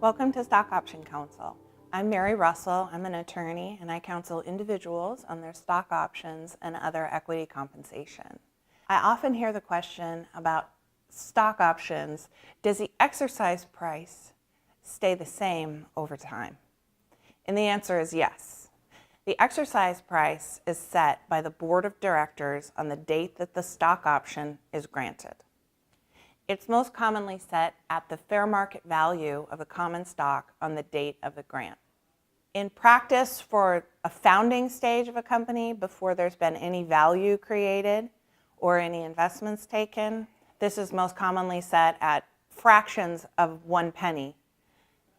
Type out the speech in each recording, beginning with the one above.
Welcome to Stock Option Counsel. I'm Mary Russell. I'm an attorney and I counsel individuals on their stock options and other equity compensation. I often hear the question about stock options, does the exercise price stay the same over time? And the answer is yes. The exercise price is set by the board of directors on the date that the stock option is granted. It's most commonly set at the fair market value of the common stock on the date of the grant. In practice, for a founding stage of a company, before there's been any value created or any investments taken, this is most commonly set at fractions of 1 penny.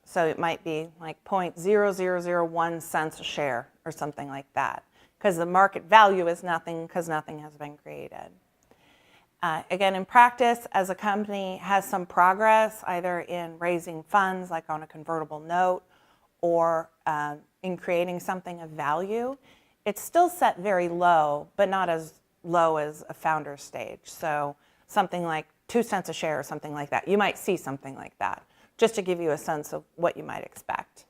So it might be like 0.0001 cents a share or something like that, because the market value is nothing because nothing has been created. Again, in practice, as a company has some progress, either in raising funds, like on a convertible note, or in creating something of value, it's still set very low, but not as low as a founder stage. So something like 2 cents a share or something like that. You might see something like that, just to give you a sense of what you might expect.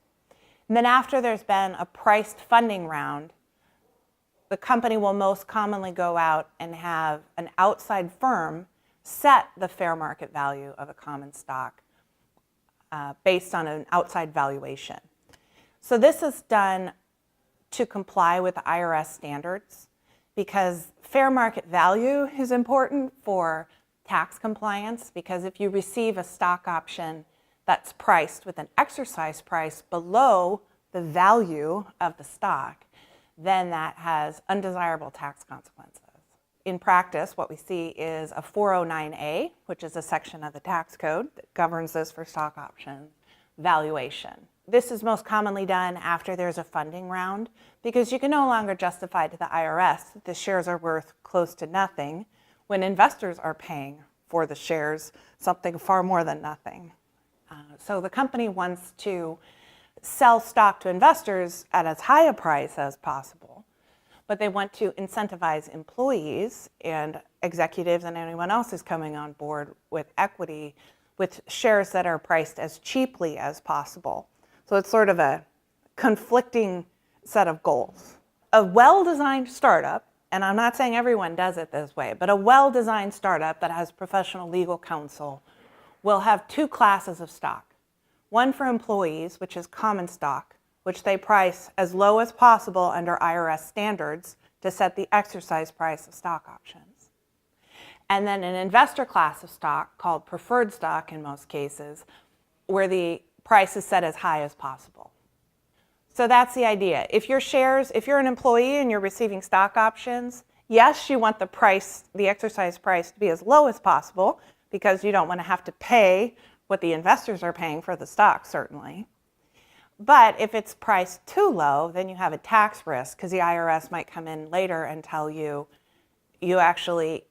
And then after there's been a priced funding round, the company will most commonly go out and have an outside firm set the fair market value of a common stock based on an outside valuation. So this is done to comply with the IRS standards, because fair market value is important for tax compliance, because if you receive a stock option that's priced with an exercise price below the value of the stock, then that has undesirable tax consequences. In practice, what we see is a 409A, which is a section of the tax code that governs this for stock option valuation. This is most commonly done after there's a funding round, because you can no longer justify to the IRS that the shares are worth close to nothing when investors are paying for the shares something far more than nothing. So the company wants to sell stock to investors at as high a price as possible, but they want to incentivize employees and executives and anyone else who's coming on board with equity with shares that are priced as cheaply as possible. So it's sort of a conflicting set of goals. A well-designed startup, and I'm not saying everyone does it this way, but a well-designed startup that has professional legal counsel will have 2 classes of stock. One for employees, which is common stock, which they price as low as possible under IRS standards to set the exercise price of stock options. And then an investor class of stock called preferred stock in most cases, where the price is set as high as possible. So that's the idea. If you're an employee and you're receiving stock options, yes, you want the exercise price to be as low as possible, because you don't want to have to pay what the investors are paying for the stock, certainly. But if it's priced too low, then you have a tax risk, because the IRS might come in later and tell you you actually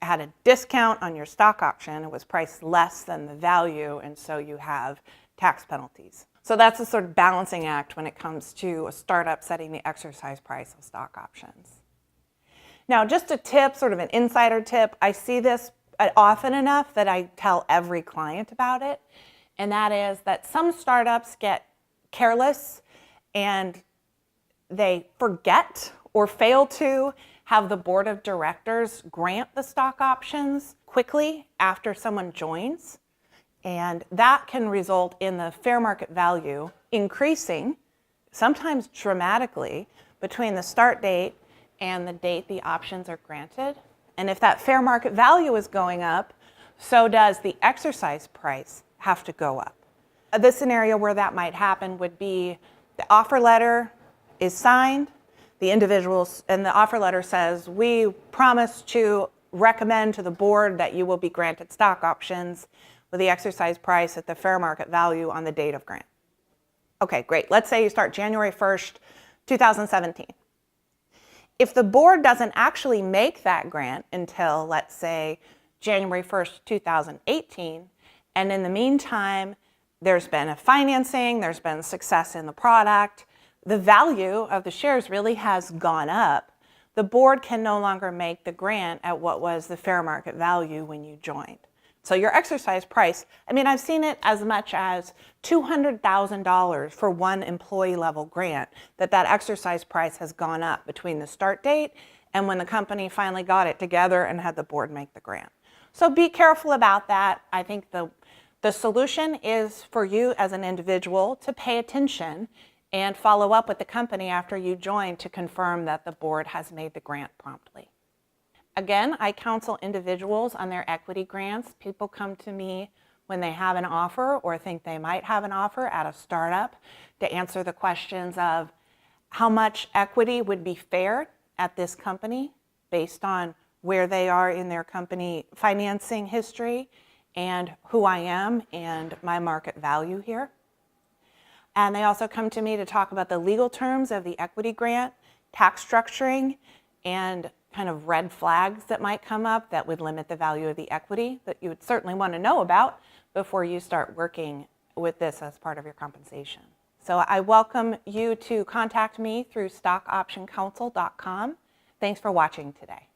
had a discount on your stock option. It was priced less than the value, and so you have tax penalties. So that's a sort of balancing act when it comes to a startup setting the exercise price of stock options. Now, just a tip, sort of an insider tip, I see this often enough that I tell every client about it, and that is that some startups get careless and they forget or fail to have the board of directors grant the stock options quickly after someone joins, and that can result in the fair market value increasing, sometimes dramatically, between the start date and the date the options are granted. And if that fair market value is going up, so does the exercise price have to go up. The scenario where that might happen would be the offer letter is signed, and the offer letter says, we promise to recommend to the board that you will be granted stock options with the exercise price at the fair market value on the date of grant. Okay, great. Let's say you start January 1st, 2017. If the board doesn't actually make that grant until, let's say, January 1st, 2018, and in the meantime, there's been a financing, there's been success in the product, the value of the shares really has gone up, the board can no longer make the grant at what was the fair market value when you joined. So your exercise price, I mean, I've seen it as much as $200,000 for one employee level grant, that exercise price has gone up between the start date and when the company finally got it together and had the board make the grant. So be careful about that. I think the solution is for you as an individual to pay attention and follow up with the company after you join to confirm that the board has made the grant promptly. Again, I counsel individuals on their equity grants. People come to me when they have an offer or think they might have an offer at a startup to answer the questions of how much equity would be fair at this company based on where they are in their company financing history and who I am and my market value here. And they also come to me to talk about the legal terms of the equity grant, tax structuring, and kind of red flags that might come up that would limit the value of the equity that you would certainly want to know about before you start working with this as part of your compensation. So I welcome you to contact me through stockoptioncounsel.com. Thanks for watching today.